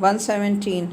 117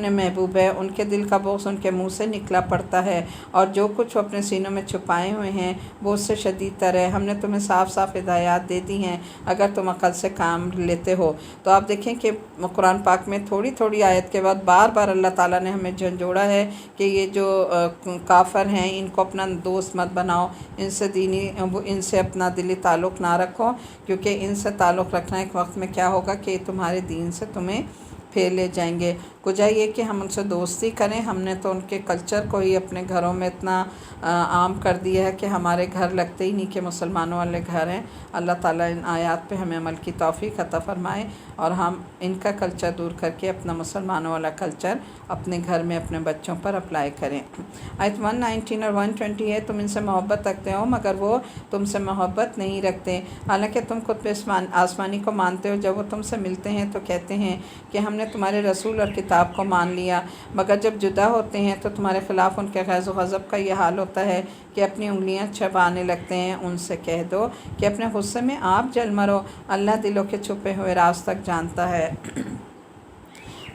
انہیں محبوب ہے، ان کے دل کا بغض ان کے منہ سے نکلا پڑتا ہے، اور جو کچھ وہ اپنے سینوں میں چھپائے ہوئے ہیں وہ اس سے شدید تر ہے۔ ہم نے تمہیں صاف صاف ہدایات دے دی ہیں اگر تم عقل سے کام لیتے ہو۔ تو آپ دیکھیں کہ قرآن پاک میں تھوڑی تھوڑی آیت کے بعد بار بار اللہ تعالیٰ نے ہمیں جھنجھوڑا ہے کہ یہ جو کافر ہیں ان کو اپنا دوست مت بناؤ، ان سے اپنا دلی تعلق نہ رکھو، کیونکہ ان سے تعلق رکھنا ایک وقت میں کیا ہوگا کہ تمہارے دین سے تمہیں پھیر لے جائیں گے۔ کجا یہ کہ ہم ان سے دوستی کریں، ہم نے تو ان کے کلچر کو ہی اپنے گھروں میں اتنا عام کر دیا ہے کہ ہمارے گھر لگتے ہی نہیں کہ مسلمانوں والے گھر ہیں۔ اللہ تعالیٰ ان آیات پہ ہمیں عمل کی توفیق عطا فرمائے اور ہم ان کا کلچر دور کر کے اپنا مسلمانوں والا کلچر اپنے گھر میں اپنے بچوں پر اپلائی کریں۔ آیت 119 اور 120 ہے، تم ان سے محبت رکھتے ہو مگر وہ تم سے محبت نہیں رکھتے، حالانکہ تم خود پہ آسمانی کو مانتے ہو۔ جب وہ تم سے ملتے ہیں تو کہتے ہیں کہ ہم نے تمہارے رسول اور کتاب کو مان لیا، مگر جب جدا ہوتے ہیں تو تمہارے خلاف ان کے غیظ و غضب کا یہ حال ہوتا ہے کہ اپنی انگلیاں چبانے لگتے ہیں۔ ان سے کہہ دو کہ اپنے غصے میں آپ جل مرو، اللہ دلوں کے چھپے ہوئے راز تک جانتا ہے۔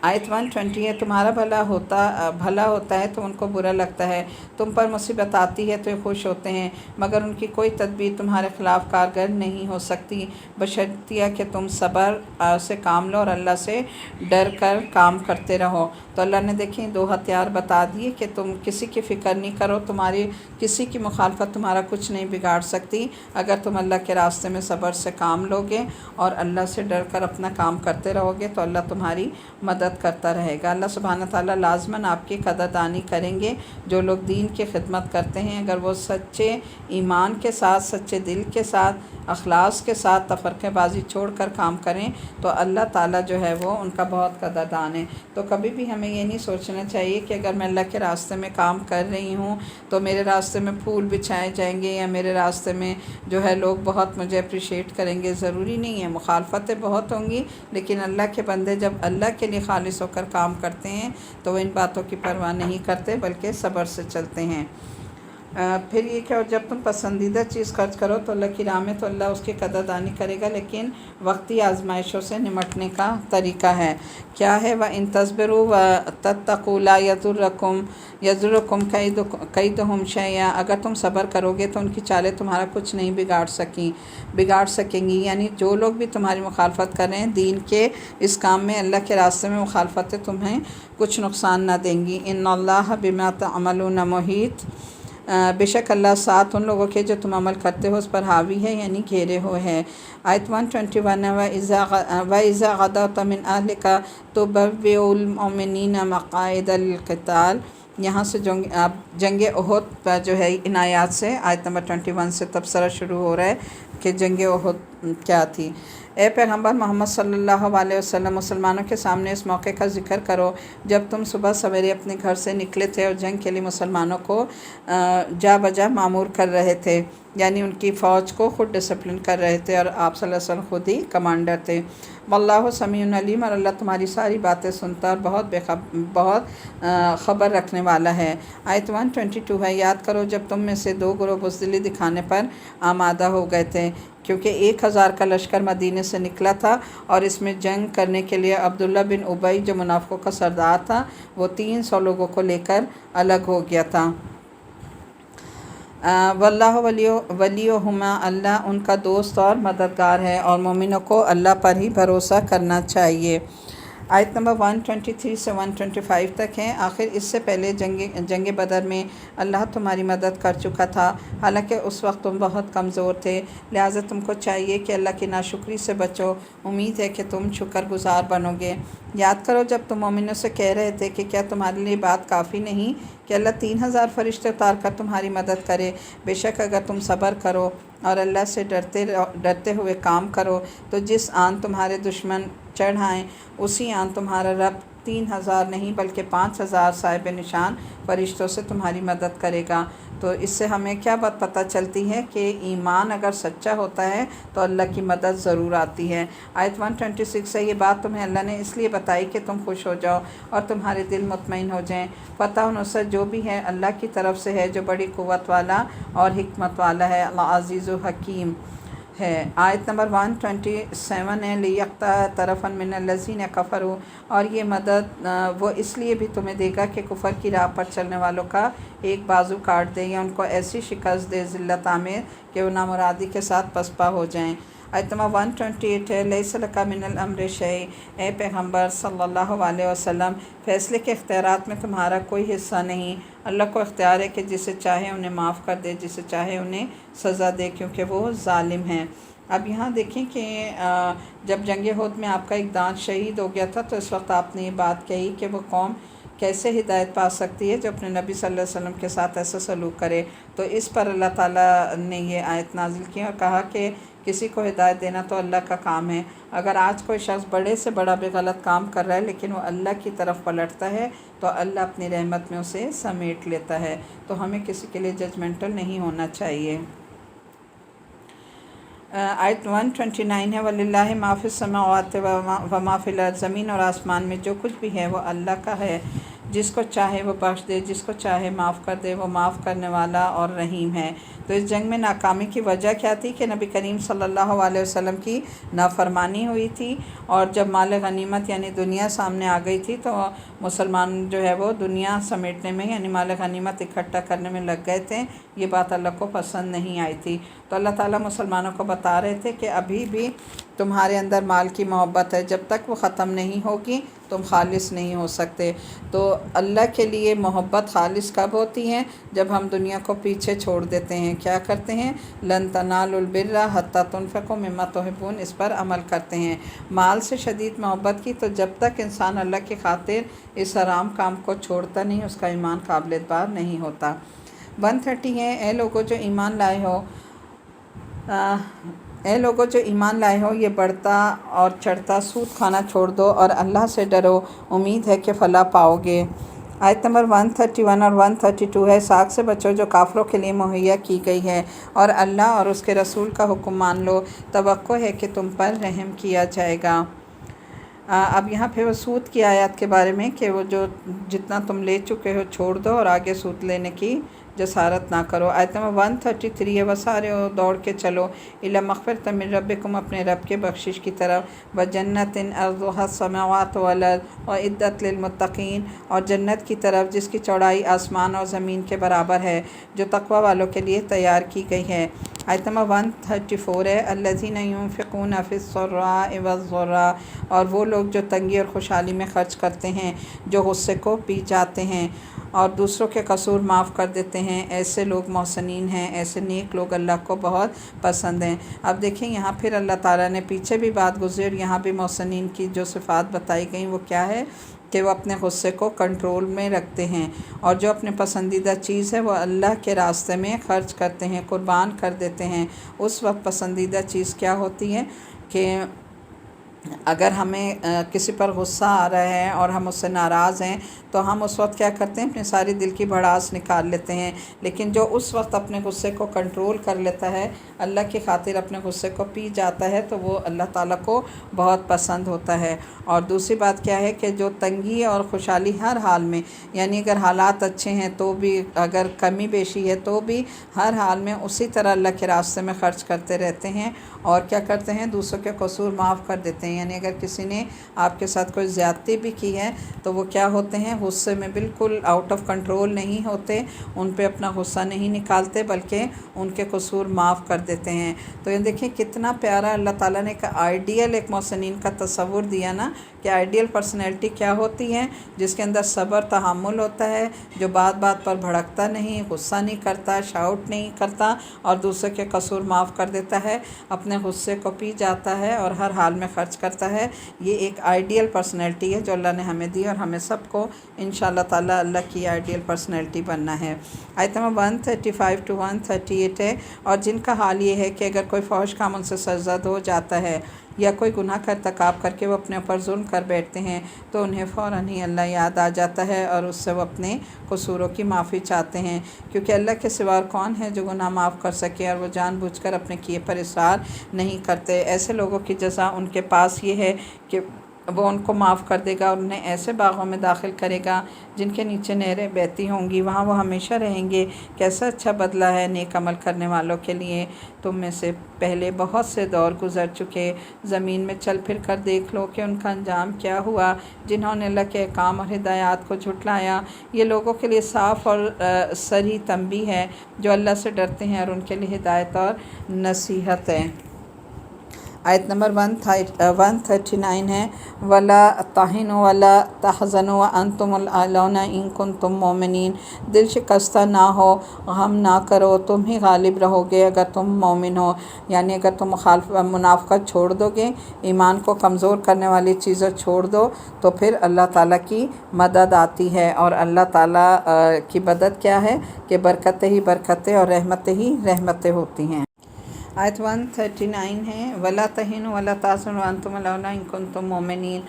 آیت 120 ہے، تمہارا بھلا ہوتا ہے تو ان کو برا لگتا ہے، تم پر مصیبت آتی ہے تو یہ خوش ہوتے ہیں، مگر ان کی کوئی تدبیر تمہارے خلاف کارگر نہیں ہو سکتی بشرطیہ کہ تم صبر سے کام لو اور اللہ سے ڈر کر کام کرتے رہو۔ تو اللہ نے دیکھیں 2 ہتھیار بتا دیے کہ تم کسی کی فکر نہیں کرو، تمہاری کسی کی مخالفت تمہارا کچھ نہیں بگاڑ سکتی اگر تم اللہ کے راستے میں صبر سے کام لوگے اور اللہ سے ڈر کر اپنا کام کرتے رہو گے تو اللہ تمہاری مدد کرتا رہے گا۔ اللہ سبحانہ تعالیٰ لازماً آپ کی قدردانی کریں گے۔ جو لوگ دین کی خدمت کرتے ہیں اگر وہ سچے ایمان کے ساتھ، سچے دل کے ساتھ، اخلاص کے ساتھ تفرقہ بازی چھوڑ کر کام کریں تو اللہ تعالیٰ جو ہے وہ ان کا بہت قدردان ہے۔ تو کبھی بھی ہمیں یہ نہیں سوچنا چاہیے کہ اگر میں اللہ کے راستے میں کام کر رہی ہوں تو میرے راستے میں پھول بچھائے جائیں گے یا میرے راستے میں جو ہے لوگ بہت مجھے اپریشیٹ کریں گے۔ ضروری نہیں ہے، مخالفتیں بہت ہوں گی، لیکن اللہ کے بندے جب اللہ کے لیے خالص ہو کر کام کرتے ہیں تو وہ ان باتوں کی پرواہ نہیں کرتے بلکہ صبر سے چلتے ہیں۔ پھر یہ کہ اور جب تم پسندیدہ چیز خرچ کرو تو اللہ کی راہ میں تو اللہ اس کی قدردانی کرے گا، لیکن وقتی آزمائشوں سے نمٹنے کا طریقہ ہے کیا ہے؟ وَإِن تَصْبِرُوا وَتَتَّقُوا لَا يَضُرُّكُمْ كَيْدُهُمْ شَيْئًا، اگر تم صبر کرو گے تو ان کی چالیں تمہارا کچھ نہیں بگاڑ سکیں گی۔ یعنی جو لوگ بھی تمہاری مخالفت کر رہے ہیں دین کے اس کام میں، اللہ کے راستے میں مخالفتیں تمہیں کچھ نقصان نہ دیں گی۔ إِنَّ اللَّهَ بِمَا تَعْمَلُونَ مُحِيطٌ، بے شک اللہ ساتھ ان لوگوں کے جو تم عمل کرتے ہو اس پر حاوی ہے، یعنی گھیرے ہوئے ہے۔ آیت 121 وَإِذَا غَدَوْتَ مِنْ أَهْلِكَ تُبَوِّئُ الْمُؤْمِنِينَ مَقَاعِدَ لِلْقِتَالِ، یہاں سے جنگ احد جو ہے ان آیات سے آیت نمبر 21 سے تبصرہ شروع ہو رہا ہے کہ جنگ احد کیا تھی۔ اے پیغمبر محمد صلی اللہ علیہ وسلم، مسلمانوں کے سامنے اس موقع کا ذکر کرو جب تم صبح سویرے اپنے گھر سے نکلے تھے اور جنگ کے لیے مسلمانوں کو جا بجا معمور کر رہے تھے، یعنی ان کی فوج کو خود ڈسپلن کر رہے تھے اور آپ صلی اللہ علیہ وسلم خود ہی کمانڈر تھے۔ واللہ سمیع علیم، اور اللہ تمہاری ساری باتیں سنتا اور بہت خبر رکھنے والا ہے۔ آیت 122 ہے، یاد کرو جب تم میں سے 2 گروہ بزدلی دکھانے پر آمادہ ہو گئے تھے، کیونکہ 1000 کا لشکر مدینے سے نکلا تھا اور اس میں جنگ کرنے کے لیے عبداللہ بن ابی جو منافقوں کا سردار تھا وہ 300 لوگوں کو لے کر الگ ہو گیا تھا۔ واللہ ولیہما، اللہ ان کا دوست اور مددگار ہے، اور مومنوں کو اللہ پر ہی بھروسہ کرنا چاہیے۔ آیت نمبر 123 سے 125 تک ہیں۔ آخر اس سے پہلے جنگ بدر میں اللہ تمہاری مدد کر چکا تھا، حالانکہ اس وقت تم بہت کمزور تھے، لہٰذا تم کو چاہیے کہ اللہ کی ناشکری سے بچو، امید ہے کہ تم شکر گزار بنو گے۔ یاد کرو جب تم مومنوں سے کہہ رہے تھے کہ کیا تمہارے لیے بات کافی نہیں کہ اللہ 3000 فرشتے اتار کر تمہاری مدد کرے؟ بے شک اگر تم صبر کرو اور اللہ سے ڈرتے ہوئے کام کرو تو جس آن تمہارے دشمن چڑھ آئیں اسی آن تمہارا رب 3000 نہیں بلکہ 5000 صاحب نشان فرشتوں سے تمہاری مدد کرے گا۔ تو اس سے ہمیں کیا بات پتہ چلتی ہے کہ ایمان اگر سچا ہوتا ہے تو اللہ کی مدد ضرور آتی ہے۔ آیت 126 سے یہ بات تمہیں اللہ نے اس لیے بتائی کہ تم خوش ہو جاؤ اور تمہارے دل مطمئن ہو جائیں۔ فتح و نصرت جو بھی ہے اللہ کی طرف سے ہے جو بڑی قوت والا اور حکمت والا ہے، العزیز و حکیم۔ ہے۔ آیت نمبر 127 ہے، لیقطع طرفا من الذین کفروا، اور یہ مدد وہ اس لیے بھی تمہیں دے گا کہ کفر کی راہ پر چلنے والوں کا ایک بازو کاٹ دے یا ان کو ایسی شکست دے ذلت آمیز کہ وہ نامرادی کے ساتھ پسپا ہو جائیں۔ آیت نمبر 128 ہے، لیس لک من الامر شیء، اے پیغمبر صلی اللہ علیہ وسلم فیصلے کے اختیارات میں تمہارا کوئی حصہ نہیں۔ اللہ کو اختیار ہے کہ جسے چاہے انہیں معاف کر دے، جسے چاہے انہیں سزا دے، کیونکہ وہ ظالم ہیں۔ اب یہاں دیکھیں کہ جب جنگ احد میں آپ کا ایک دانت شہید ہو گیا تھا تو اس وقت آپ نے یہ بات کہی کہ وہ قوم کیسے ہدایت پا سکتی ہے جو اپنے نبی صلی اللہ علیہ وسلم کے ساتھ ایسا سلوک کرے، تو اس پر اللہ تعالیٰ نے یہ آیت نازل کی اور کہا کہ کسی کو ہدایت دینا تو اللہ کا کام ہے۔ اگر آج کوئی شخص بڑے سے بڑا بھی غلط کام کر رہا ہے لیکن وہ اللہ کی طرف پلٹتا ہے تو اللہ اپنی رحمت میں اسے سمیٹ لیتا ہے، تو ہمیں کسی کے لیے ججمنٹل نہیں ہونا چاہیے۔ آیت 129 ہے، وَلِلَّهِ مَا فِي السَّمَاوَاتِ وَمَا فِي الْأَرْضِ، زمین اور آسمان میں جو کچھ بھی ہے وہ اللہ کا ہے، جس کو چاہے وہ بخش دے، جس کو چاہے معاف کر دے، وہ معاف کرنے والا اور رحیم ہے۔ تو اس جنگ میں ناکامی کی وجہ کیا تھی کہ نبی کریم صلی اللہ علیہ وسلم کی نافرمانی ہوئی تھی، اور جب مال غنیمت یعنی دنیا سامنے آ گئی تھی تو مسلمان جو ہے وہ دنیا سمیٹنے میں یعنی مال غنیمت اکٹھا کرنے میں لگ گئے تھے۔ یہ بات اللہ کو پسند نہیں آئی تھی، تو اللہ تعالیٰ مسلمانوں کو بتا رہے تھے کہ ابھی بھی تمہارے اندر مال کی محبت ہے، جب تک وہ ختم نہیں ہوگی تم خالص نہیں ہو سکتے۔ تو اللہ کے لیے محبت خالص کب ہوتی ہے؟ جب ہم دنیا کو پیچھے چھوڑ دیتے ہیں۔ کیا کرتے ہیں؟ لن تنالوا البر حتی تنفقوا مما تحبون، اس پر عمل کرتے ہیں۔ مال سے شدید محبت کی، تو جب تک انسان اللہ کی خاطر اس حرام کام کو چھوڑتا نہیں اس کا ایمان قابل اعتبار نہیں ہوتا۔ 130 ہے، اے لوگو جو ایمان لائے ہو، یہ بڑھتا اور چڑھتا سود کھانا چھوڑ دو اور اللہ سے ڈرو، امید ہے کہ فلاح پاؤ گے۔ آیت نمبر 131 اور 132 ہے، ساکھ سے بچو جو کافروں کے لیے مہیا کی گئی ہے، اور اللہ اور اس کے رسول کا حکم مان لو، توقع ہے کہ تم پر رحم کیا جائے گا۔ اب یہاں پہ وہ سود کی آیات کے بارے میں کہ وہ جو جتنا تم لے چکے ہو چھوڑ دو اور آگے سود لینے کی جسارت نہ کرو۔ آیت نمبر 133 ہے، وسارعوا دوڑ کے چلو الی مغفرۃ من ربکم، اپنے رب کے بخشش کی طرف، وجنۃ عرضھا السماوات والارض اعدت للمتقین، اور جنت کی طرف جس کی چوڑائی آسمان اور زمین کے برابر ہے، جو تقوی والوں کے لیے تیار کی گئی ہے۔ آیت نمبر 134 ہے، الذین ينفقون فی السراء والضراء، اور وہ لوگ جو تنگی اور خوشحالی میں خرچ کرتے ہیں، جو غصے کو پی جاتے ہیں اور دوسروں کے قصور معاف کر دیتے ہیں، ایسے لوگ محسنین ہیں، ایسے نیک لوگ اللہ کو بہت پسند ہیں۔ اب دیکھیں یہاں پھر اللہ تعالیٰ نے پیچھے بھی بات گزری اور یہاں بھی محسنین کی جو صفات بتائی گئیں وہ کیا ہے کہ وہ اپنے غصے کو کنٹرول میں رکھتے ہیں، اور جو اپنے پسندیدہ چیز ہے وہ اللہ کے راستے میں خرچ کرتے ہیں، قربان کر دیتے ہیں۔ اس وقت پسندیدہ چیز کیا ہوتی ہے کہ اگر ہمیں کسی پر غصہ آ رہا ہے اور ہم اس سے ناراض ہیں تو ہم اس وقت کیا کرتے ہیں؟ اپنے ساری دل کی بھڑاس نکال لیتے ہیں، لیکن جو اس وقت اپنے غصے کو کنٹرول کر لیتا ہے، اللہ کی خاطر اپنے غصے کو پی جاتا ہے، تو وہ اللہ تعالیٰ کو بہت پسند ہوتا ہے۔ اور دوسری بات کیا ہے کہ جو تنگی اور خوشحالی ہر حال میں، یعنی اگر حالات اچھے ہیں تو بھی، اگر کمی بیشی ہے تو بھی، ہر حال میں اسی طرح اللہ کے راستے میں خرچ کرتے رہتے ہیں، اور کیا کرتے ہیں؟ دوسروں کے قصور معاف کر دیتے ہیں۔ یعنی اگر کسی نے آپ کے ساتھ کوئی زیادتی بھی کی ہے تو وہ کیا ہوتے ہیں؟ غصے میں بالکل آؤٹ آف کنٹرول نہیں ہوتے، ان پہ اپنا غصہ نہیں نکالتے بلکہ ان کے قصور معاف کر دیتے ہیں۔ تو یہ دیکھیں کتنا پیارا اللہ تعالیٰ نے ایک آئیڈیل ایک محسنین کا تصور دیا نا، کہ آئیڈیل پرسنالٹی کیا ہوتی ہے؟ جس کے اندر صبر تحمل ہوتا ہے، جو بات بات پر بھڑکتا نہیں، غصہ نہیں کرتا، شاؤٹ نہیں کرتا، اور دوسرے کے قصور معاف کر دیتا ہے، اپنے غصے کو پی جاتا ہے اور ہر حال میں خرچ کرتا ہے۔ یہ ایک آئیڈیل پرسنالٹی ہے جو اللہ نے ہمیں دی، اور ہمیں سب کو انشاءاللہ تعالیٰ اللہ کی آئیڈیل پرسنالٹی بننا ہے۔ آیت نمبر 135 to 138 ہے، اور جن کا حال یہ ہے کہ اگر کوئی فحش کام ان سے سرزد ہو جاتا ہے یا کوئی گناہ کا ارتکاب کر کے وہ اپنے اوپر ظلم کر بیٹھتے ہیں تو انہیں فوراً ہی اللہ یاد آ جاتا ہے اور اس سے وہ اپنے قصوروں کی معافی چاہتے ہیں، کیونکہ اللہ کے سوا کون ہے جو گناہ معاف کر سکے، اور وہ جان بوجھ کر اپنے کیے پر اصرار نہیں کرتے۔ ایسے لوگوں کی جزا ان کے پاس یہ ہے کہ وہ ان کو معاف کر دے گا اور انہیں ایسے باغوں میں داخل کرے گا جن کے نیچے نہریں بہتی ہوں گی، وہاں وہ ہمیشہ رہیں گے۔ کیسا اچھا بدلہ ہے نیک عمل کرنے والوں کے لیے۔ تم میں سے پہلے بہت سے دور گزر چکے، زمین میں چل پھر کر دیکھ لو کہ ان کا انجام کیا ہوا، جنہوں نے اللہ کے احکام اور ہدایات کو جھٹلایا۔ یہ لوگوں کے لیے صاف اور صریح تنبیہ ہے جو اللہ سے ڈرتے ہیں، اور ان کے لیے ہدایت اور نصیحت ہے۔ آیت نمبر 139 ہے، وَلَا تَهِنُوا وَلَا تَحْزَنُوا وَأَنْتُمُ الْأَعْلَوْنَ إِن كُنتُم مُؤْمِنِينَ۔ دل شکستہ نہ ہو، غم نہ کرو، تم ہی غالب رہو گے اگر تم مومن ہو، یعنی اگر تم منافقت چھوڑ دو گے، ایمان کو کمزور کرنے والی چیزیں چھوڑ دو، تو پھر اللہ تعالیٰ کی مدد آتی ہے۔ اور اللہ تعالیٰ کی مدد کیا ہے کہ برکتیں ہی برکتیں اور رحمتیں ہی رحمتیں ہوتی ہیں۔ آیت 139 ہے، وَلَا تَهِنُوا وَلَا تَحْزَنُوا وَأَنْتُمُ الْأَعْلَوْنَ إِن كُنتُم مُؤْمِنِينَ۔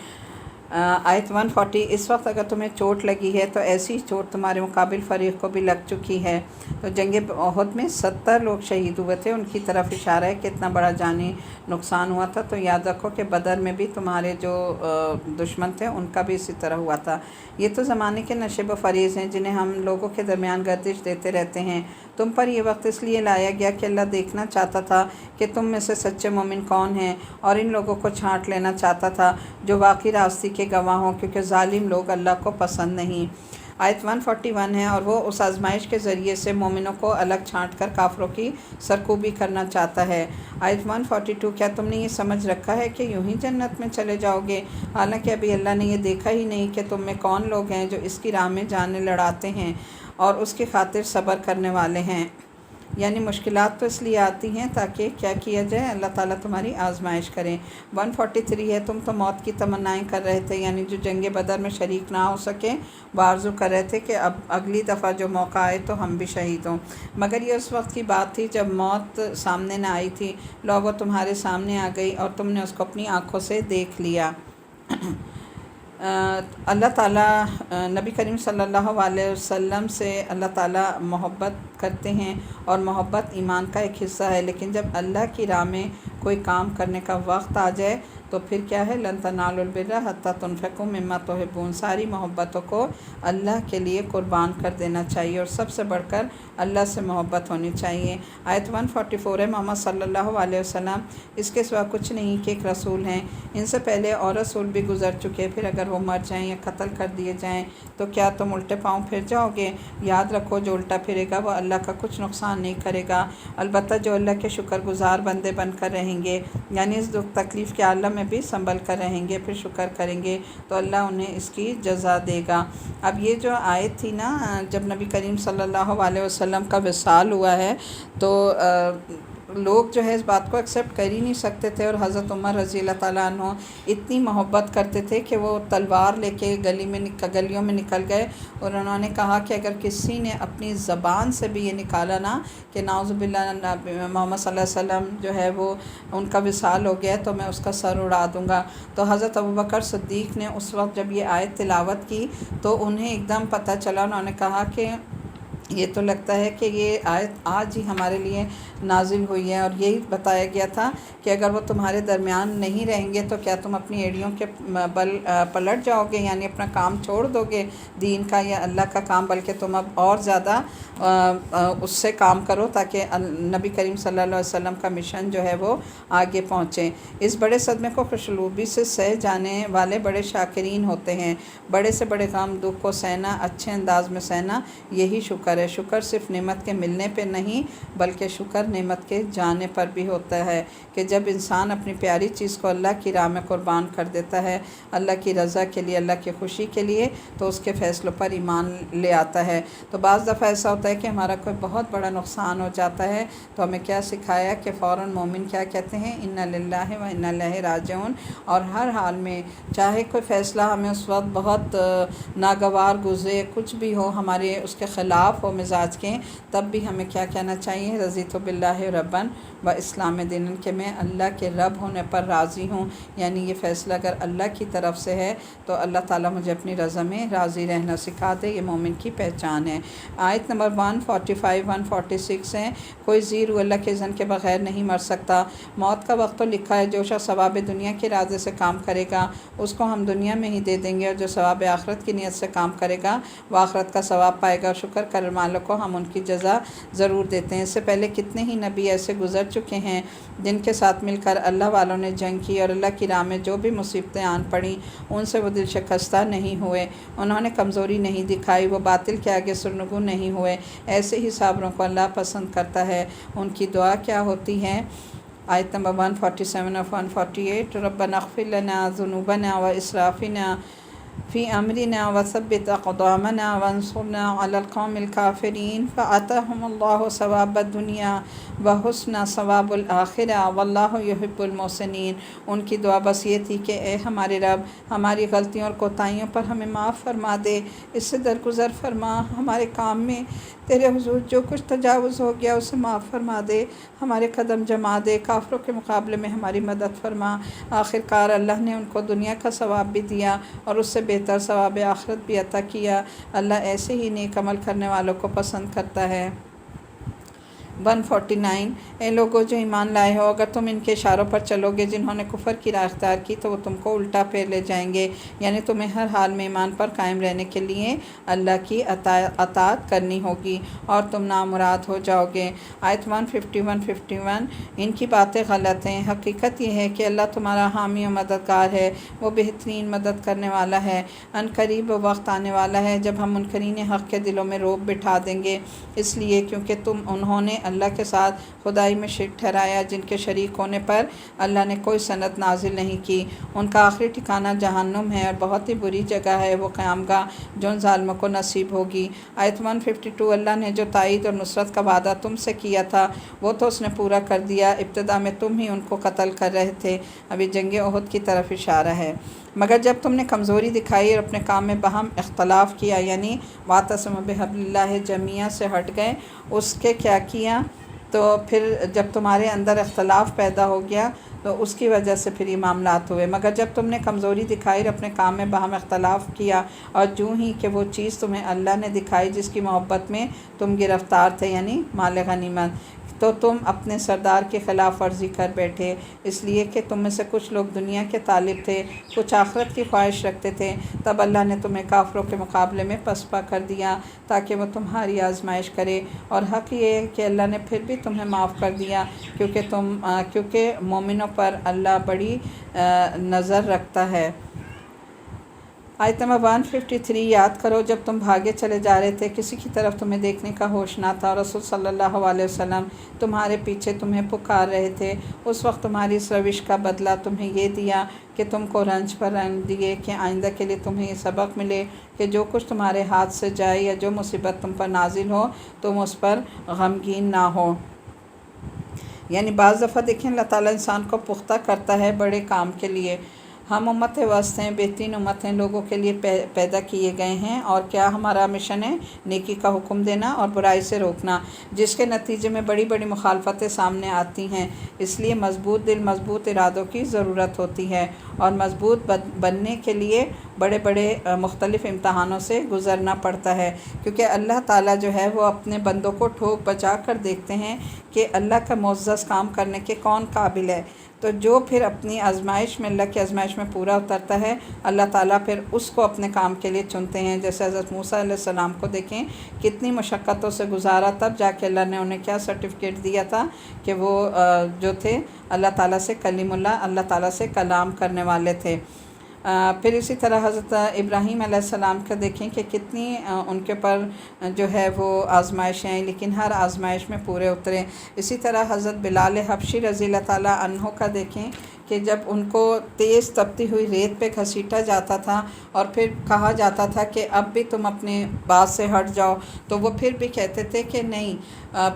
آیت 140، اس وقت اگر تمہیں چوٹ لگی ہے تو ایسی چوٹ تمہارے مقابل فریق کو بھی لگ چکی ہے۔ تو جنگ احد میں 70 لوگ شہید ہوئے تھے، ان کی طرف اشارہ ہے کہ اتنا بڑا جانی نقصان ہوا تھا۔ تو یاد رکھو کہ بدر میں بھی تمہارے جو دشمن تھے ان کا بھی اسی طرح ہوا تھا۔ یہ تو زمانے کے نشیب و فریض ہیں جنہیں ہم لوگوں کے درمیان گردش دیتے رہتے ہیں۔ تم پر یہ وقت اس لیے لایا گیا کہ اللہ دیکھنا چاہتا تھا کہ تم میں سے سچے مومن کون ہیں، اور ان لوگوں کو چھانٹ لینا چاہتا تھا جو واقعی راستی کے گواہ ہوں، کیونکہ ظالم لوگ اللہ کو پسند نہیں۔ آیت 141 ہے، اور وہ اس آزمائش کے ذریعے سے مومنوں کو الگ چھانٹ کر کافروں کی سرکوبی کرنا چاہتا ہے۔ آیت 142، کیا تم نے یہ سمجھ رکھا ہے کہ یوں ہی جنت میں چلے جاؤ گے، حالانکہ ابھی اللہ نے یہ دیکھا ہی نہیں کہ تم میں کون لوگ ہیں جو اس کی راہ میں جانیں لڑاتے ہیں اور اس کی خاطر صبر کرنے والے ہیں۔ یعنی مشکلات تو اس لیے آتی ہیں تاکہ کیا کیا جائے، اللہ تعالیٰ تمہاری آزمائش کریں۔ 143 ہے، تم تو موت کی تمنائیں کر رہے تھے، یعنی جو جنگ بدر میں شریک نہ ہو سکے وہ آرزو کر رہے تھے کہ اب اگلی دفعہ جو موقع آئے تو ہم بھی شہید ہوں، مگر یہ اس وقت کی بات تھی جب موت سامنے نہ آئی تھی، لوگوں تمہارے سامنے آ گئی اور تم نے اس کو اپنی آنکھوں سے دیکھ لیا۔ اللہ تعالیٰ نبی کریم صلی اللہ علیہ وسلم سے اللہ تعالیٰ محبت کرتے ہیں، اور محبت ایمان کا ایک حصہ ہے، لیکن جب اللہ کی راہ میں کوئی کام کرنے کا وقت آ جائے تو پھر کیا ہے، لن تنالوا البر حتی تنفقوا مما تحبون، ساری محبتوں کو اللہ کے لیے قربان کر دینا چاہیے، اور سب سے بڑھ کر اللہ سے محبت ہونی چاہیے۔ آیت 144 ہے، محمد صلی اللہ علیہ وسلم اس کے سوا کچھ نہیں کہ ایک رسول ہیں، ان سے پہلے اور رسول بھی گزر چکے، پھر اگر وہ مر جائیں یا قتل کر دیے جائیں تو کیا تم الٹے پاؤں پھر جاؤ گے؟ یاد رکھو جو الٹا پھرے گا وہ اللہ کا کچھ نقصان نہیں کرے گا، البتہ جو اللہ کے شکر گزار بندے بن کر رہیں گے، یعنی اس دکھ تکلیف کے عالم میں بھی سنبھل کر رہیں گے، پھر شکر کریں گے تو اللہ انہیں اس کی جزا دے گا۔ اب یہ جو آیت تھی نا، جب نبی کریم صلی اللہ علیہ وسلم کا وصال ہوا ہے تو لوگ جو ہے اس بات کو ایکسیپٹ کر ہی نہیں سکتے تھے، اور حضرت عمر رضی اللہ تعالیٰ عنہ اتنی محبت کرتے تھے کہ وہ تلوار لے کے گلیوں میں نکل گئے، اور انہوں نے کہا کہ اگر کسی نے اپنی زبان سے بھی یہ نکالا نا کہ نعوذ باللہ محمد صلی اللہ علیہ وسلم جو ہے وہ ان کا وصال ہو گیا تو میں اس کا سر اڑا دوں گا۔ تو حضرت ابوبکر صدیق نے اس وقت جب یہ آیت تلاوت کی تو انہیں ایک دم پتہ چلا، انہوں نے کہا کہ یہ تو لگتا ہے کہ یہ آیت آج ہی ہمارے لیے نازل ہوئی ہے، اور یہی بتایا گیا تھا کہ اگر وہ تمہارے درمیان نہیں رہیں گے تو کیا تم اپنی ایڑیوں کے بل پلٹ جاؤ گے، یعنی اپنا کام چھوڑ دو گے دین کا یا اللہ کا کام، بلکہ تم اب اور زیادہ اس سے کام کرو تاکہ نبی کریم صلی اللہ علیہ وسلم کا مشن جو ہے وہ آگے پہنچے۔ اس بڑے صدمے کو خوشلوبی سے سہ جانے والے بڑے شاکرین ہوتے ہیں، بڑے سے بڑے غم دکھ کو سہنا، اچھے انداز میں سہنا، یہی شکر ہے۔ شکر صرف نعمت کے ملنے پہ نہیں بلکہ شکر نعمت کے جانے پر بھی ہوتا ہے، کہ جب انسان اپنی پیاری چیز کو اللہ کی راہ میں قربان کر دیتا ہے، اللہ کی رضا کے لیے، اللہ کی خوشی کے لیے، تو اس کے فیصلوں پر ایمان لے آتا ہے۔ تو بعض دفعہ ایسا ہوتا ہے کہ ہمارا کوئی بہت بڑا نقصان ہو جاتا ہے تو ہمیں کیا سکھایا کہ فوراً مومن کیا کہتے ہیں، انا للہ و انا الیہ راجعون، اور ہر حال میں چاہے کوئی فیصلہ ہمیں اس وقت بہت ناگوار گزرے، کچھ بھی ہو، ہمارے اس کے خلاف ہو مزاج کے، تب بھی ہمیں کیا کہنا چاہیے؟ رضیت باللہ ربًا و اسلام دین، کہ میں اللہ کے رب ہونے پر راضی ہوں، یعنی یہ فیصلہ اگر اللہ کی طرف سے ہے تو اللہ تعالیٰ مجھے اپنی رضا میں راضی رہنا سکھا دے، یہ مومن کی پہچان ہے۔ آیت نمبر 145 146 ہے، کوئی ذی روح اللہ کے اذن کے بغیر نہیں مر سکتا۔ موت کا وقت تو لکھا ہے، جو شخص ثواب دنیا کے ارادے سے کام کرے گا اس کو ہم دنیا میں ہی دے دیں گے، اور جو ثواب آخرت کی نیت سے کام کرے گا وہ آخرت کا ثواب پائے گا، اور شکر کرنے والوں کو ہم ان کی جزا ضرور دیتے ہیں۔ اس سے پہلے کتنے ہی نبی ایسے گزر چکے ہیں جن کے ساتھ مل کر اللہ والوں نے جنگ کی، اور اللہ کی راہ میں جو بھی مصیبتیں آن پڑیں ان سے وہ دل شکستہ نہیں ہوئے، انہوں نے کمزوری نہیں دکھائی، وہ باطل کے آگے سرنگوں نہیں ہوئے۔ ایسے ہی صابروں کو اللہ پسند کرتا ہے۔ ان کی دعا کیا ہوتی ہے؟ آیت نمبر 147 اور 148، ربنا اغفر لنا ذنوبنا واسرافنا فی امرنا وثبت اقدامنا وانصرنا علی القوم الکافرین فآتاہم اللہ ثواب الدنیا وحسن ثواب الآخرہ واللہ یحب المحسنین۔ ان کی دعا بس یہ تھی کہ اے ہمارے رب، ہماری غلطیوں اور کوتاہیوں پر ہمیں معاف فرما دے، اس سے درگزر فرما، ہمارے کام میں تیرے حضور جو کچھ تجاوز ہو گیا اسے معاف فرما دے، ہمارے قدم جما دے، کافروں کے مقابلے میں ہماری مدد فرما۔ آخر کار اللہ نے ان کو دنیا کا ثواب بھی دیا اور اس سے بہتر ثواب آخرت بھی عطا کیا۔ اللہ ایسے ہی نیک عمل کرنے والوں کو پسند کرتا ہے۔ 149، اے لوگوں جو ایمان لائے ہو، اگر تم ان کے اشاروں پر چلو گے جنہوں نے کفر کی راہ اختیار کی تو وہ تم کو الٹا پھیر لے جائیں گے، یعنی تمہیں ہر حال میں ایمان پر قائم رہنے کے لیے اللہ کی اطاعت کرنی ہوگی اور تم نامراد ہو جاؤ گے۔ آیت 151 ان کی باتیں غلط ہیں، حقیقت یہ ہے کہ اللہ تمہارا حامی و مددگار ہے، وہ بہترین مدد کرنے والا ہے۔ ان قریب وہ وقت آنے والا ہے جب ہم منکرین حق کے دلوں میں رعب بٹھا دیں گے، اس لیے کیونکہ انہوں نے اللہ کے ساتھ خدائی میں شرک ٹھہرایا، جن کے شریک ہونے پر اللہ نے کوئی سند نازل نہیں کی۔ ان کا آخری ٹھکانہ جہنم ہے اور بہت ہی بری جگہ ہے وہ قیامگاہ جو ان ظالموں کو نصیب ہوگی۔ آیت 152 اللہ نے جو تائید اور نصرت کا وعدہ تم سے کیا تھا وہ تو اس نے پورا کر دیا، ابتدا میں تم ہی ان کو قتل کر رہے تھے۔ ابھی جنگ احد کی طرف اشارہ ہے۔ مگر جب تم نے کمزوری دکھائی اور اپنے کام میں باہم اختلاف کیا، یعنی واعتصموا بحبل اللہ جمیعا سے ہٹ گئے، اس کے کیا کیا؟ تو پھر جب تمہارے اندر اختلاف پیدا ہو گیا تو اس کی وجہ سے پھر یہ معاملات ہوئے۔ مگر جب تم نے کمزوری دکھائی اور اپنے کام میں باہم اختلاف کیا، اور جو ہی کہ وہ چیز تمہیں اللہ نے دکھائی جس کی محبت میں تم گرفتار تھے، یعنی مال غنیمت، تو تم اپنے سردار کی خلاف ورزی کر بیٹھے، اس لیے کہ تم میں سے کچھ لوگ دنیا کے طالب تھے، کچھ آخرت کی خواہش رکھتے تھے، تب اللہ نے تمہیں کافروں کے مقابلے میں پسپا کر دیا تاکہ وہ تمہاری آزمائش کرے، اور حق یہ ہے کہ اللہ نے پھر بھی تمہیں معاف کر دیا کیونکہ مومنوں پر اللہ بڑی نظر رکھتا ہے۔ آیت نمبر 153 یاد کرو جب تم بھاگے چلے جا رہے تھے، کسی کی طرف تمہیں دیکھنے کا ہوش نہ تھا، اور رسول صلی اللہ علیہ وسلم تمہارے پیچھے تمہیں پکار رہے تھے، اس وقت تمہاری اس روش کا بدلہ تمہیں یہ دیا کہ تم کو رنج پر رنج دیے، کہ آئندہ کے لیے تمہیں یہ سبق ملے کہ جو کچھ تمہارے ہاتھ سے جائے یا جو مصیبت تم پر نازل ہو تم اس پر غمگین نہ ہو۔ یعنی بعض دفعہ دیکھیں اللہ تعالیٰ انسان کو پختہ کرتا ہے بڑے کام کے لیے۔ ہم امت وسط ہیں، بہترین امت ہیں، لوگوں کے لیے پیدا کیے گئے ہیں، اور کیا ہمارا مشن ہے؟ نیکی کا حکم دینا اور برائی سے روکنا، جس کے نتیجے میں بڑی بڑی مخالفتیں سامنے آتی ہیں۔ اس لیے مضبوط دل، مضبوط ارادوں کی ضرورت ہوتی ہے، اور مضبوط بننے کے لیے بڑے بڑے مختلف امتحانوں سے گزرنا پڑتا ہے، کیونکہ اللہ تعالیٰ جو ہے وہ اپنے بندوں کو ٹھوک بچا کر دیکھتے ہیں کہ اللہ کا معزز کام کرنے کے کون قابل ہے۔ تو جو پھر اپنی آزمائش میں، اللہ کی آزمائش میں پورا اترتا ہے، اللہ تعالیٰ پھر اس کو اپنے کام کے لیے چنتے ہیں۔ جیسے حضرت موسیٰ علیہ السلام کو دیکھیں، کتنی مشقتوں سے گزارا، تب جا کے اللہ نے انہیں کیا سرٹیفکیٹ دیا تھا کہ وہ جو تھے اللہ تعالیٰ سے کلیم اللہ، اللہ تعالیٰ سے کلام کرنے والے تھے۔ پھر اسی طرح حضرت ابراہیم علیہ السلام کا دیکھیں کہ کتنی ان کے پر جو ہے وہ آزمائشیں ہیں، لیکن ہر آزمائش میں پورے اترے۔ اسی طرح حضرت بلال حبشی رضی اللہ تعالیٰ عنہ کا دیکھیں کہ جب ان کو تیز تپتی ہوئی ریت پہ گھسیٹا جاتا تھا اور پھر کہا جاتا تھا کہ اب بھی تم اپنے بات سے ہٹ جاؤ، تو وہ پھر بھی کہتے تھے کہ نہیں،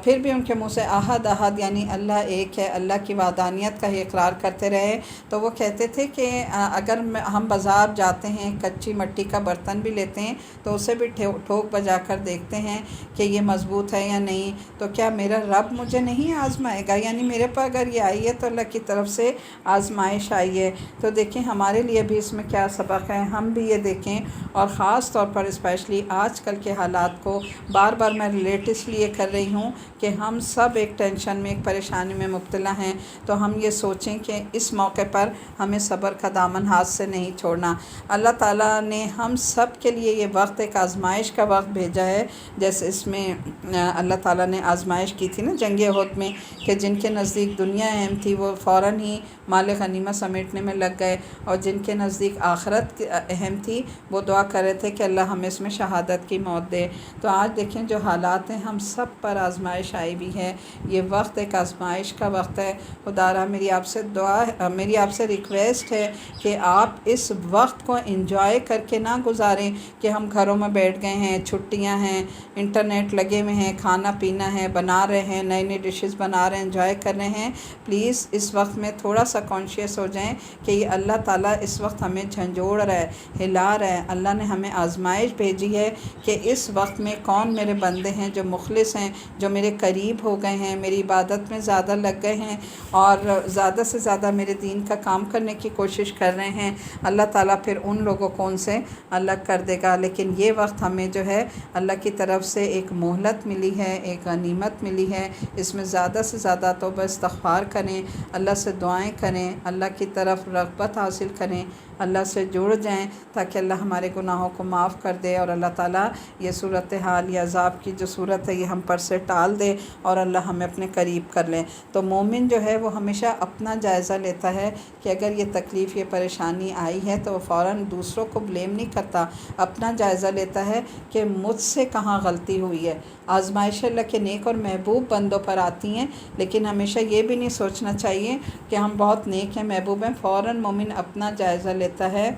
پھر بھی ان کے منہ سے احد احد یعنی اللہ ایک ہے، اللہ کی وحدانیت کا ہی اقرار کرتے رہے، تو وہ کہتے تھے کہ اگر ہم بازار جاتے ہیں، کچی مٹی کا برتن بھی لیتے ہیں تو اسے بھی ٹھوک بجا کر دیکھتے ہیں کہ یہ مضبوط ہے یا نہیں، تو کیا میرا رب مجھے نہیں آزمائے گا؟ یعنی میرے پاس اگر یہ آئی ہے تو اللہ کی طرف سے آزمائش آئی ہے۔ تو دیکھیں ہمارے لیے بھی اس میں کیا سبق ہے، ہم بھی یہ دیکھیں، اور خاص طور پر اسپیشلی آج کل کے حالات کو بار بار میں ریلیٹ اس لیے کر رہی ہوں کہ ہم سب ایک ٹینشن میں، ایک پریشانی میں مبتلا ہیں، تو ہم یہ سوچیں کہ اس موقع پر ہمیں صبر کا دامن ہاتھ سے نہیں چھوڑنا۔ اللہ تعالیٰ نے ہم سب کے لیے یہ وقت ایک آزمائش کا وقت بھیجا ہے، جیسے اس میں اللہ تعالیٰ نے آزمائش کی تھی نا جنگ احد میں، کہ جن کے نزدیک دنیا اہم تھی وہ فوراً ہی مال غنیمت سمیٹنے میں لگ گئے، اور جن کے نزدیک آخرت اہم تھی وہ دعا کر رہے تھے کہ اللہ ہمیں اس میں شہادت کی موت دے۔ تو آج دیکھیں جو حالات ہیں ہم سب پر آزمائش آئی بھی ہے، یہ وقت ایک آزمائش کا وقت ہے۔ خدارا میری آپ سے دعا، میری آپ سے ریکویسٹ ہے کہ آپ اس وقت کو انجوائے کر کے نہ گزاریں کہ ہم گھروں میں بیٹھ گئے ہیں، چھٹیاں ہیں، انٹرنیٹ لگے ہوئے ہیں، کھانا پینا ہے، بنا رہے ہیں، نئی نئی ڈشز بنا رہے ہیں، انجوائے کر رہے ہیں۔ پلیز اس وقت میں تھوڑا سا کانشیس ہو جائیں کہ یہ اللہ تعالیٰ اس وقت ہمیں جھنجھوڑ رہا ہے، ہلا رہا ہے۔ اللہ نے ہمیں آزمائش بھیجی ہے کہ اس وقت میں کون میرے بندے ہیں جو مخلص ہیں، جو میرے قریب ہو گئے ہیں، میری عبادت میں زیادہ لگ گئے ہیں اور زیادہ سے زیادہ میرے دین کا کام کرنے کی کوشش کر رہے ہیں۔ اللہ تعالیٰ پھر ان لوگوں کو ان سے الگ کر دے گا۔ لیکن یہ وقت ہمیں جو ہے اللہ کی طرف سے ایک مہلت ملی ہے، ایک غنیمت ملی ہے، اس میں زیادہ سے زیادہ توبہ استغفار کریں، اللہ سے دعائیں کریں، اللہ کی طرف رغبت حاصل کریں، اللہ سے جڑ جائیں تاکہ اللہ ہمارے گناہوں کو معاف کر دے، اور اللہ تعالیٰ یہ صورتحال یا عذاب کی جو صورت ہے یہ ہم پر سے ٹال دے اور اللہ ہمیں اپنے قریب کر لے۔ تو مومن جو ہے وہ ہمیشہ اپنا جائزہ لیتا ہے کہ اگر یہ تکلیف، یہ پریشانی آئی ہے تو وہ فوراً دوسروں کو بلیم نہیں کرتا، اپنا جائزہ لیتا ہے کہ مجھ سے کہاں غلطی ہوئی ہے۔ آزمائش اللہ کے نیک اور محبوب بندوں پر آتی ہیں، لیکن ہمیشہ یہ بھی نہیں سوچنا چاہیے کہ ہم بہت نیک ہیں، محبوب ہیں۔ فوراً مومن اپنا جائزہ لیتا ہے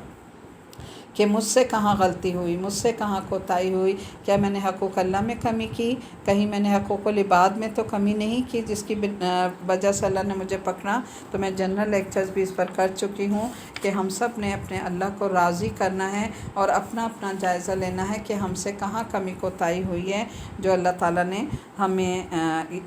کہ مجھ سے کہاں غلطی ہوئی، مجھ سے کہاں کوتاہی ہوئی، کیا میں نے حقوق اللہ میں کمی کی، کہیں میں نے حقوق العباد میں تو کمی نہیں کی جس کی وجہ سے اللہ نے مجھے پکڑا۔ تو میں جنرل لیکچرز بھی اس پر کر چکی ہوں کہ ہم سب نے اپنے اللہ کو راضی کرنا ہے اور اپنا اپنا جائزہ لینا ہے کہ ہم سے کہاں کمی کوتاہی ہوئی ہے جو اللہ تعالیٰ نے ہمیں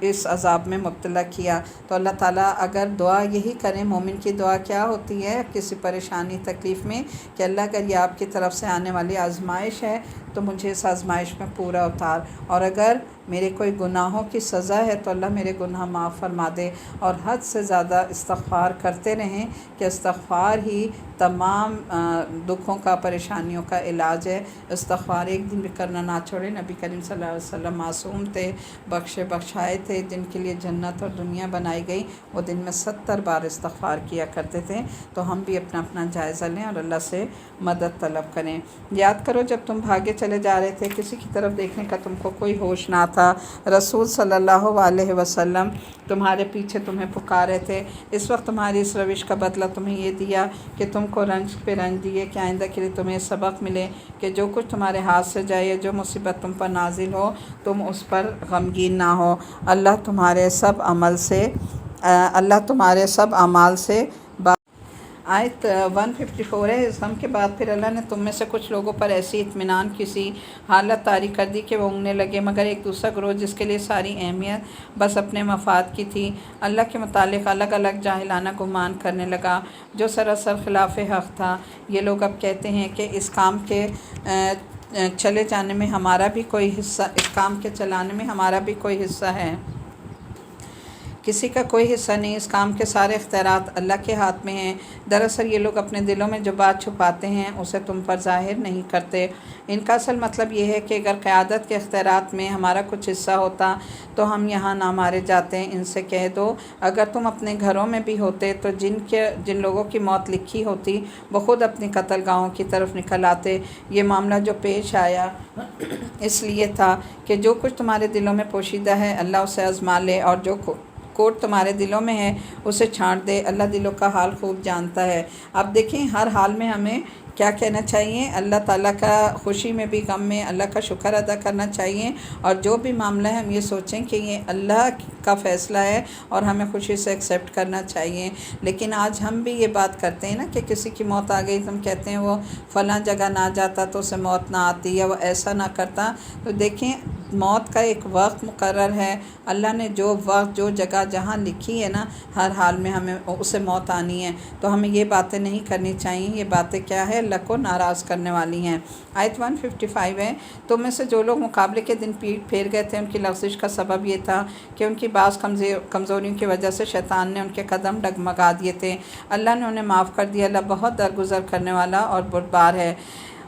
اس عذاب میں مبتلا کیا۔ تو اللہ تعالیٰ اگر دعا یہی کریں، مومن کی دعا کیا ہوتی ہے کسی پریشانی تکلیف میں کہ اللہ اگر یہ آپ کی طرف سے آنے والی آزمائش ہے تو مجھے اس آزمائش میں پورا اتار، اور اگر میرے کوئی گناہوں کی سزا ہے تو اللہ میرے گناہ معاف فرما دے، اور حد سے زیادہ استغفار کرتے رہیں کہ استغفار ہی تمام دکھوں کا، پریشانیوں کا علاج ہے۔ استغفار ایک دن بھی کرنا نہ چھوڑیں۔ نبی کریم صلی اللہ علیہ وسلم معصوم تھے، بخشائے تھے، جن کے لیے جنت اور دنیا بنائی گئی، وہ دن میں 70 بار استغفار کیا کرتے تھے۔ تو ہم بھی اپنا اپنا جائزہ لیں اور اللہ سے مدد طلب کریں۔ یاد کرو جب تم بھاگے چلے جا رہے تھے، کسی کی طرف دیکھنے کا تم کو کوئی ہوش نہ تھا، رسول صلی اللہ علیہ وسلم تمہارے پیچھے تمہیں پکارے تھے، اس وقت تمہاری اس روش کا بدلہ تمہیں یہ دیا کہ تم کو رنج پہ رنج دیے کہ آئندہ کے لیے تمہیں سبق ملے کہ جو کچھ تمہارے ہاتھ سے جائے یا جو مصیبت تم پر نازل ہو تم اس پر غمگین نہ ہو۔ اللہ تمہارے سب اعمال سے آیت 154 ہے۔ اس غم کے بعد پھر اللہ نے تم میں سے کچھ لوگوں پر ایسی اطمینان کسی حالت طاری کر دی کہ وہ اونگنے لگے، مگر ایک دوسرا گروہ جس کے لیے ساری اہمیت بس اپنے مفاد کی تھی، اللہ کے متعلق الگ الگ جاہلانہ گمان کرنے لگا جو سراسر خلاف حق تھا۔ یہ لوگ اب کہتے ہیں کہ اس کام کے چلے جانے میں ہمارا بھی کوئی حصہ، اس کام کے چلانے میں ہمارا بھی کوئی حصہ ہے۔ کسی کا کوئی حصہ نہیں، اس کام کے سارے اختیارات اللہ کے ہاتھ میں ہیں۔ دراصل یہ لوگ اپنے دلوں میں جو بات چھپاتے ہیں اسے تم پر ظاہر نہیں کرتے۔ ان کا اصل مطلب یہ ہے کہ اگر قیادت کے اختیارات میں ہمارا کچھ حصہ ہوتا تو ہم یہاں نہ مارے جاتے۔ ان سے کہہ دو اگر تم اپنے گھروں میں بھی ہوتے تو جن لوگوں کی موت لکھی ہوتی وہ خود اپنی قتل گاہوں کی طرف نکل آتے۔ یہ معاملہ جو پیش آیا اس لیے تھا کہ جو کچھ تمہارے دلوں میں پوشیدہ ہے اللہ اسے آزما لے، اور جو کوٹ تمہارے دلوں میں ہے اسے چھانٹ دے۔ اللہ دلوں کا حال خوب جانتا ہے۔ اب دیکھیں ہر حال میں ہمیں کیا کہنا چاہیے؟ اللہ تعالیٰ کا خوشی میں بھی غم میں اللہ کا شکر ادا کرنا چاہیے، اور جو بھی معاملہ ہے ہم یہ سوچیں کہ یہ اللہ کا فیصلہ ہے اور ہمیں خوشی سے ایکسیپٹ کرنا چاہیے۔ لیکن آج ہم بھی یہ بات کرتے ہیں نا کہ کسی کی موت آ گئی تو ہم کہتے ہیں وہ فلاں جگہ نہ جاتا تو اسے موت نہ آتی، یا وہ ایسا نہ کرتا۔ تو دیکھیں موت کا ایک وقت مقرر ہے، اللہ نے جو وقت جو جگہ جہاں لکھی ہے نا، ہر حال میں ہمیں اسے موت آنی ہے۔ تو ہمیں یہ باتیں نہیں کرنی چاہیے، یہ باتیں کیا ہے؟ اللہ کو ناراض کرنے والی ہیں۔ آیت 155 ہے، تم میں سے جو لوگ مقابلے کے دن پیٹ پھیر گئے تھے ان کی لغزش کا سبب یہ تھا کہ ان کی بعض کمزوریوں کی وجہ سے شیطان نے ان کے قدم ڈگمگا دیے تھے، اللہ نے انہیں معاف کر دیا، اللہ بہت درگزر کرنے والا اور بردبار ہے۔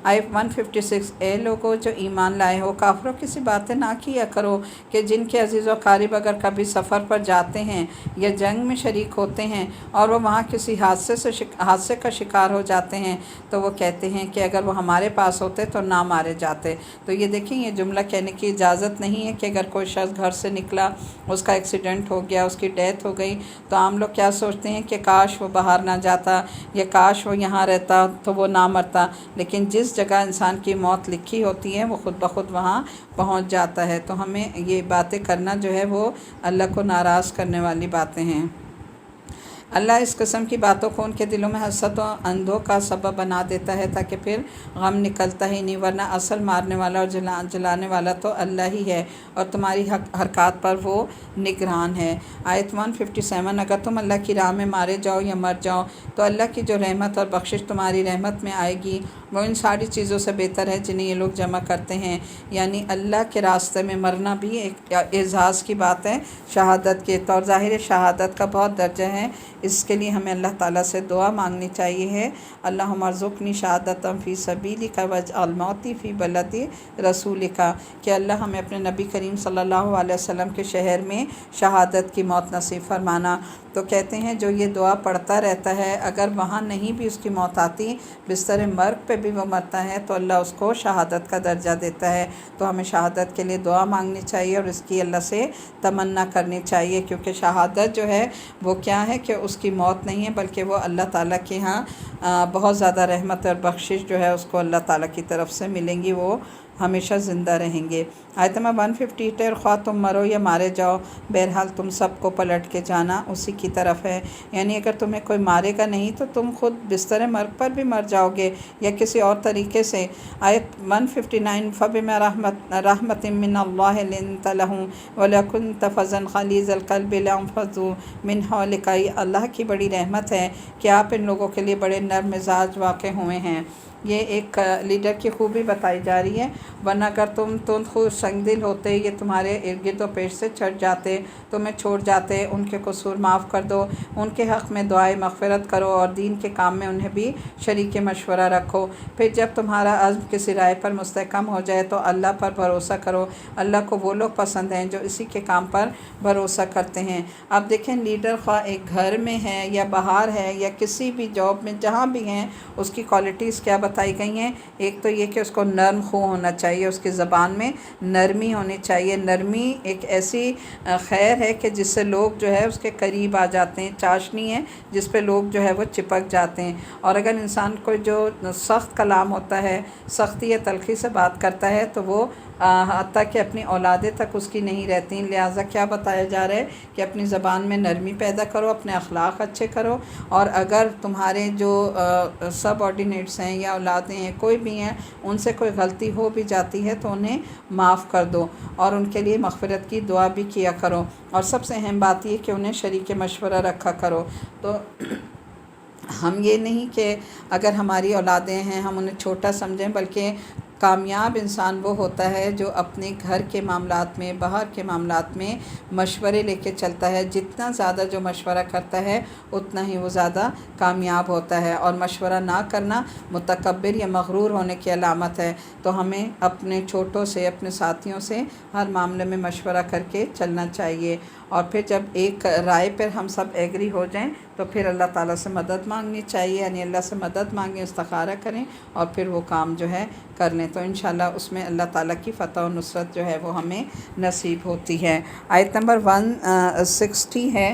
آیت 156، اے لوگو جو ایمان لائے ہو، کافروں کی سی باتیں نہ کیا کرو کہ جن کے عزیز و قریب اگر کبھی سفر پر جاتے ہیں یا جنگ میں شریک ہوتے ہیں اور وہ وہاں کسی حادثے کا شکار ہو جاتے ہیں تو وہ کہتے ہیں کہ اگر وہ ہمارے پاس ہوتے تو نہ مارے جاتے۔ تو یہ دیکھیں یہ جملہ کہنے کی اجازت نہیں ہے کہ اگر کوئی شخص گھر سے نکلا، اس کا ایکسیڈنٹ ہو گیا، اس کی ڈیتھ ہو گئی، تو عام لوگ کیا سوچتے ہیں کہ کاش وہ باہر نہ جاتا یا کاش وہ یہاں رہتا تو وہ نہ مرتا، لیکن جس جگہ انسان کی موت لکھی ہوتی ہے وہ خود بخود وہاں پہنچ جاتا ہے۔ تو ہمیں یہ باتیں کرنا جو ہے وہ اللہ کو ناراض کرنے والی باتیں ہیں۔ اللہ اس قسم کی باتوں کو ان کے دلوں میں حسد و اندھوں کا سبب بنا دیتا ہے تاکہ پھر غم نکلتا ہی نہیں، ورنہ اصل مارنے والا اور جلانے والا تو اللہ ہی ہے اور تمہاری حرکات پر وہ نگران ہے۔ آیت 157، اگر تم اللہ کی راہ میں مارے جاؤ یا مر جاؤ تو اللہ کی جو رحمت اور بخشش تمہاری رحمت میں آئے گی وہ ان ساری چیزوں سے بہتر ہے جنہیں یہ لوگ جمع کرتے ہیں۔ یعنی اللہ کے راستے میں مرنا بھی ایک اعزاز کی بات ہے شہادت کے طور، ظاہر شہادت کا بہت درجہ ہے، اس کے لیے ہمیں اللہ تعالیٰ سے دعا مانگنی چاہیے ہے، اللہم ارزقنی شہادتا فی سبیلک واجعل موتی فی بلد رسولک، کہ اللہ ہمیں اپنے نبی کریم صلی اللہ علیہ وسلم کے شہر میں شہادت کی موت نصیب فرمانا۔ تو کہتے ہیں جو یہ دعا پڑھتا رہتا ہے اگر وہاں نہیں بھی اس کی موت آتی، بستر مرگ پہ بھی وہ مرتا ہے تو اللہ اس کو شہادت کا درجہ دیتا ہے۔ تو ہمیں شہادت کے لیے دعا مانگنی چاہیے اور اس کی اللہ سے تمنا کرنی چاہیے، کیونکہ شہادت جو ہے وہ کیا ہے کہ اس کی موت نہیں ہے بلکہ وہ اللہ تعالیٰ کے ہاں بہت زیادہ رحمت اور بخشش جو ہے اس کو اللہ تعالیٰ کی طرف سے ملیں گی، وہ ہمیشہ زندہ رہیں گے۔ آیت نمبر 158، خواہ تم مرو یا مارے جاؤ بہرحال تم سب کو پلٹ کے جانا اسی کی طرف ہے۔ یعنی اگر تمہیں کوئی مارے گا نہیں تو تم خود بستر مرگ پر بھی مر جاؤ گے یا کسی اور طریقے سے۔ آیت 159، فَبِمَا رَحْمَةٍ مِّنَ اللَّهِ لِنتَ لَهُمْ وَلَوْ كُنتَ فَظًّا غَلِيظَ الْقَلْبِ لَانفَضُّوا مِنْ حَوْلِكَ۔ یہ اللہ کی بڑی رحمت ہے کہ آپ ان لوگوں کے لیے بڑے نرم مزاج واقع ہوئے ہیں۔ یہ ایک لیڈر کی خوبی بتائی جا رہی ہے، ورنہ اگر تم خود سنگ دل ہوتے، یہ تمہارے ارد گرد و پیش سے چھٹ جاتے، تمہیں چھوڑ جاتے، ان کے قصور معاف کر دو، ان کے حق میں دعائے مغفرت کرو اور دین کے کام میں انہیں بھی شریک مشورہ رکھو۔ پھر جب تمہارا عزم کسی رائے پر مستحکم ہو جائے تو اللہ پر بھروسہ کرو، اللہ کو وہ لوگ پسند ہیں جو اسی کے کام پر بھروسہ کرتے ہیں۔ اب دیکھیں لیڈر خواہ ایک گھر میں ہے یا باہر ہے یا کسی بھی جاب میں جہاں بھی ہیں، اس کی کوالٹیز کیا بتائی گئی ہیں؟ ایک تو یہ کہ اس کو نرم خو ہونا چاہیے، اس کی زبان میں نرمی ہونی چاہیے۔ نرمی ایک ایسی خیر ہے کہ جس سے لوگ جو ہے اس کے قریب آ جاتے ہیں، چاشنی ہے جس پہ لوگ جو ہے وہ چپک جاتے ہیں۔ اور اگر انسان کو جو سخت کلام ہوتا ہے، سختی یا تلخی سے بات کرتا ہے تو وہ حتیٰ کہ اپنی اولادیں تک اس کی نہیں رہتی، لہٰذا کیا بتایا جا رہا ہے کہ اپنی زبان میں نرمی پیدا کرو، اپنے اخلاق اچھے کرو، اور اگر تمہارے جو سب آرڈینیٹس ہیں یا اولادیں ہیں کوئی بھی ہیں ان سے کوئی غلطی ہو بھی جاتی ہے تو انہیں معاف کر دو اور ان کے لیے مغفرت کی دعا بھی کیا کرو، اور سب سے اہم بات یہ کہ انہیں شریک مشورہ رکھا کرو۔ تو ہم یہ نہیں کہ اگر ہماری اولادیں ہیں ہم انہیں چھوٹا سمجھیں، بلکہ کامیاب انسان وہ ہوتا ہے جو اپنے گھر کے معاملات میں، باہر کے معاملات میں مشورے لے کے چلتا ہے۔ جتنا زیادہ جو مشورہ کرتا ہے اتنا ہی وہ زیادہ کامیاب ہوتا ہے، اور مشورہ نہ کرنا متکبر یا مغرور ہونے کی علامت ہے۔ تو ہمیں اپنے چھوٹوں سے، اپنے ساتھیوں سے ہر معاملے میں مشورہ کر کے چلنا چاہیے، اور پھر جب ایک رائے پر ہم سب ایگری ہو جائیں تو پھر اللہ تعالیٰ سے مدد مانگنی چاہیے، یعنی اللہ سے مدد مانگیں، استخارہ کریں اور پھر وہ کام جو ہے کر لیں، تو انشاءاللہ اس میں اللہ تعالیٰ کی فتح و نصرت جو ہے وہ ہمیں نصیب ہوتی ہے۔ آیت نمبر 160 ہے،